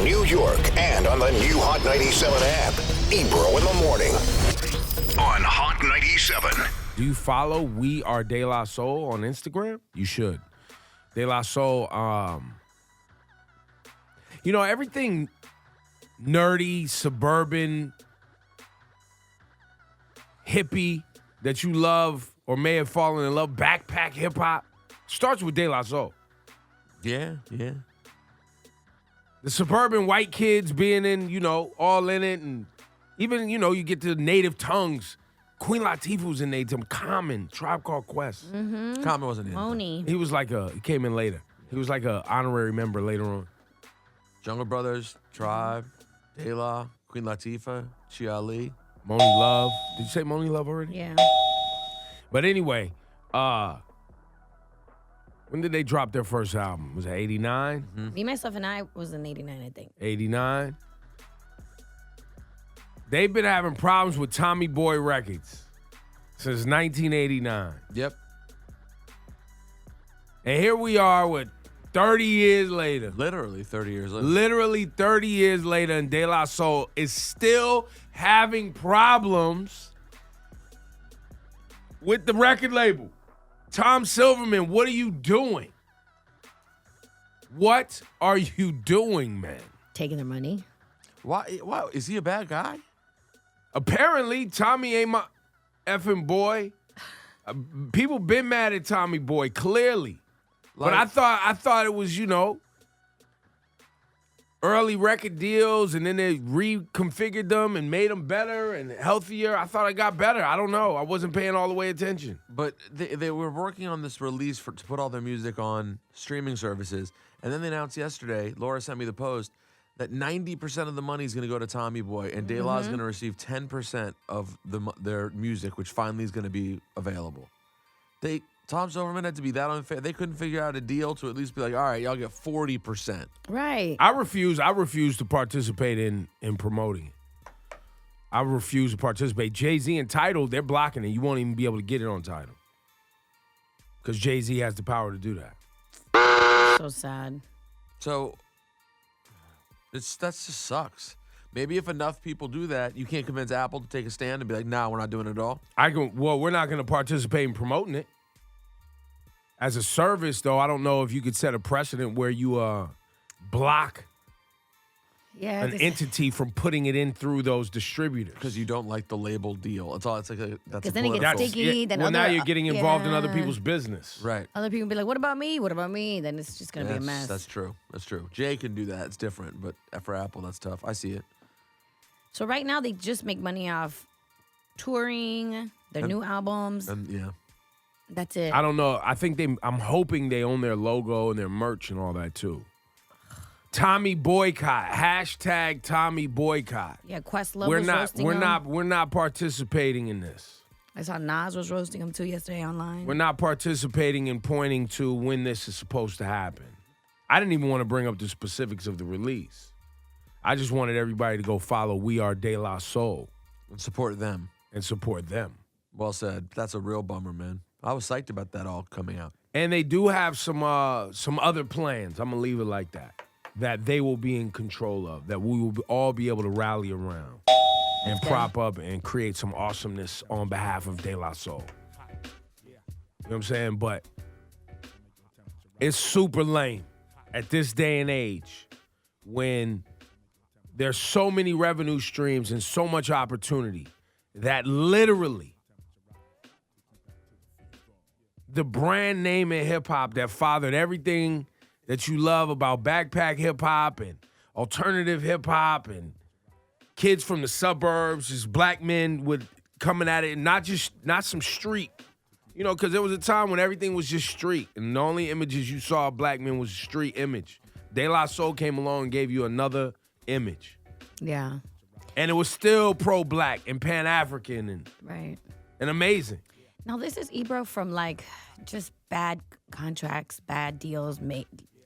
New York, and on the new Hot 97 app. Ebro in the morning on Hot 97. Do you follow We Are De La Soul on Instagram? You should. De La Soul, everything nerdy, suburban, hippie that you love or may have fallen in love, backpack hip-hop, starts with De La Soul. Yeah. The suburban white kids being in, all in it, and even, you get the native tongues. Queen Latifah was in native, Common, Tribe Called Quest. Mm-hmm. Common wasn't in. Moni. He was he came in later. He was like a honorary member later on. Jungle Brothers, Tribe, De La, Queen Latifah, Chia Ali. Moni Love. Did you say Moni Love already? Yeah. But anyway, when did they drop their first album? Was it 89? Mm-hmm. Me, Myself, and I was in 89, I think. 89. They've been having problems with Tommy Boy Records since 1989. Yep. And here we are with 30 years later. Literally 30 years later. Literally 30 years later, and De La Soul is still having problems with the record label. Tom Silverman, what are you doing? What are you doing, man? Taking their money. Why? Is he a bad guy? Apparently, Tommy ain't my effing boy. People been mad at Tommy Boy, clearly. But I thought it was, early record deals, and then they reconfigured them and made them better and healthier. I thought it got better. I don't know. I wasn't paying all the way attention. But they were working on this release to put all their music on streaming services. And then they announced yesterday, Laura sent me the post, that 90% of the money is going to go to Tommy Boy, and De La is going to receive 10% of their music, which finally is going to be available. Tom Silverman had to be that unfair. They couldn't figure out a deal to at least be like, all right, y'all get 40%. Right. I refuse to participate in promoting it. I refuse to participate. Jay-Z and TIDAL, they're blocking it. You won't even be able to get it on TIDAL. Because Jay-Z has the power to do that. So sad. So that just sucks. Maybe if enough people do that, you can't convince Apple to take a stand and be like, nah, we're not doing it at all. We're not going to participate in promoting it. As a service, though, I don't know if you could set a precedent where you block an entity from putting it in through those distributors. Because you don't like the label deal. It's like that's because then it gets sticky. Then now you're getting involved in other people's business. Right. Other people be like, what about me? What about me? Then it's just going to be a mess. That's true. Jay can do that. It's different. But for Apple, that's tough. I see it. So right now, they just make money off touring, their new albums. Yeah. That's it. I don't know. I'm hoping they own their logo and their merch and all that too. Tommy Boycott. Hashtag Tommy Boycott. Yeah, Questlove was roasting him. We're not participating in this. I saw Nas was roasting him too yesterday online. We're not participating in pointing to when this is supposed to happen. I didn't even want to bring up the specifics of the release. I just wanted everybody to go follow We Are De La Soul. And support them. Well said. That's a real bummer, man. I was psyched about that all coming out. And they do have some other plans. I'm going to leave it like that they will be in control of, that we will all be able to rally around and prop up and create some awesomeness on behalf of De La Soul. You know what I'm saying? But it's super lame at this day and age when there's so many revenue streams and so much opportunity that literally the brand name in hip-hop that fathered everything that you love about backpack hip-hop and alternative hip-hop and kids from the suburbs, just black men coming at it, and not some street. Because there was a time when everything was just street, and the only images you saw of black men was a street image. De La Soul came along and gave you another image. Yeah. And it was still pro-black and Pan-African and amazing. Now, this is Ebro from, just bad contracts, bad deals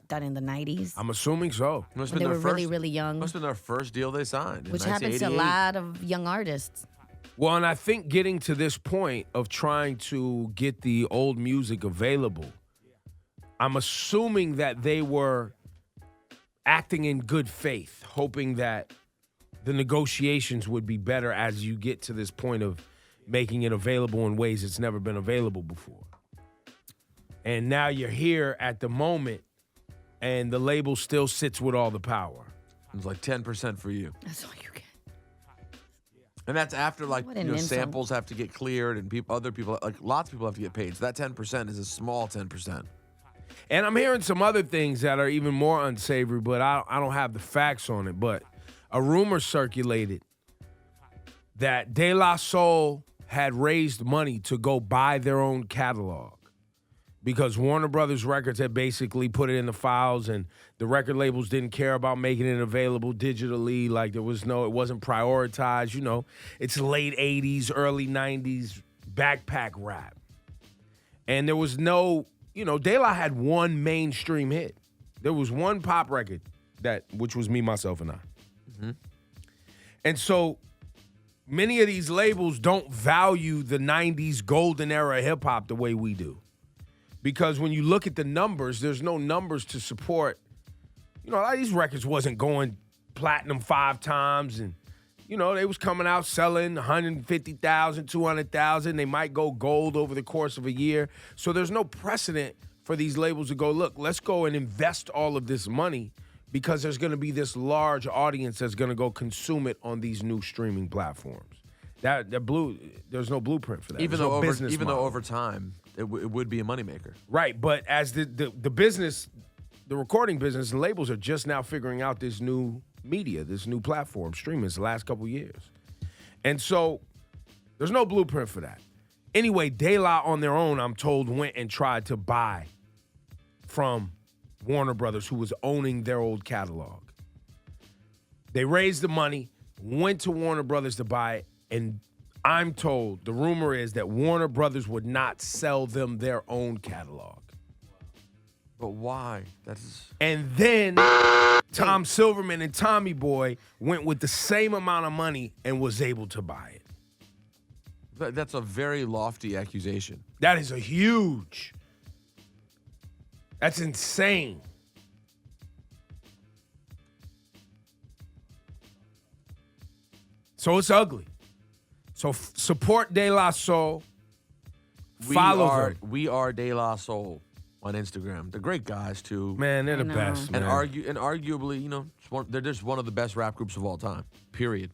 done in the 90s. I'm assuming so. When they were really, really young. Must have been their first deal they signed. Which happens to a lot of young artists. Well, and I think getting to this point of trying to get the old music available, I'm assuming that they were acting in good faith, hoping that the negotiations would be better as you get to this point of making it available in ways it's never been available before. And now you're here at the moment, and the label still sits with all the power. It's like 10% for you. That's all you get. And that's after, like, What an insult. samples have to get cleared and other people, like, lots of people have to get paid. So that 10% is a small 10%. And I'm hearing some other things that are even more unsavory, but I don't have the facts on it. But a rumor circulated that De La Soul had raised money to go buy their own catalog because Warner Brothers Records had basically put it in the files, and the record labels didn't care about making it available digitally. Like, it wasn't prioritized. You know, it's late 80s, early 90s backpack rap. And there was no, De La had one mainstream hit. There was one pop record which was Me, Myself, and I. Mm-hmm. And so many of these labels don't value the 90s golden era hip hop the way we do. Because when you look at the numbers, there's no numbers to support. A lot of these records wasn't going platinum 5 times, and they was coming out selling 150,000, 200,000. They might go gold over the course of a year. So there's no precedent for these labels to go, look, let's go and invest all of this money because there's going to be this large audience that's going to go consume it on these new streaming platforms. There's no blueprint for that. Even There's though no business model. over time, it would be a moneymaker. Right, but as the business, the recording business and labels are just now figuring out this new media, this new platform, streaming, the last couple years. And so there's no blueprint for that. Anyway, De La on their own, I'm told, went and tried to buy from Warner Brothers, who was owning their old catalog. They raised the money, went to Warner Brothers to buy it, and I'm told, the rumor is that Warner Brothers would not sell them their own catalog. But why? And then Tom Silverman and Tommy Boy went with the same amount of money and was able to buy it. That's a very lofty accusation. That is huge. That's insane. So it's ugly. So support De La Soul. Follow them. We are De La Soul on Instagram. They're great guys too. Man, they're the best. Man. And arguably, they're just one of the best rap groups of all time. Period.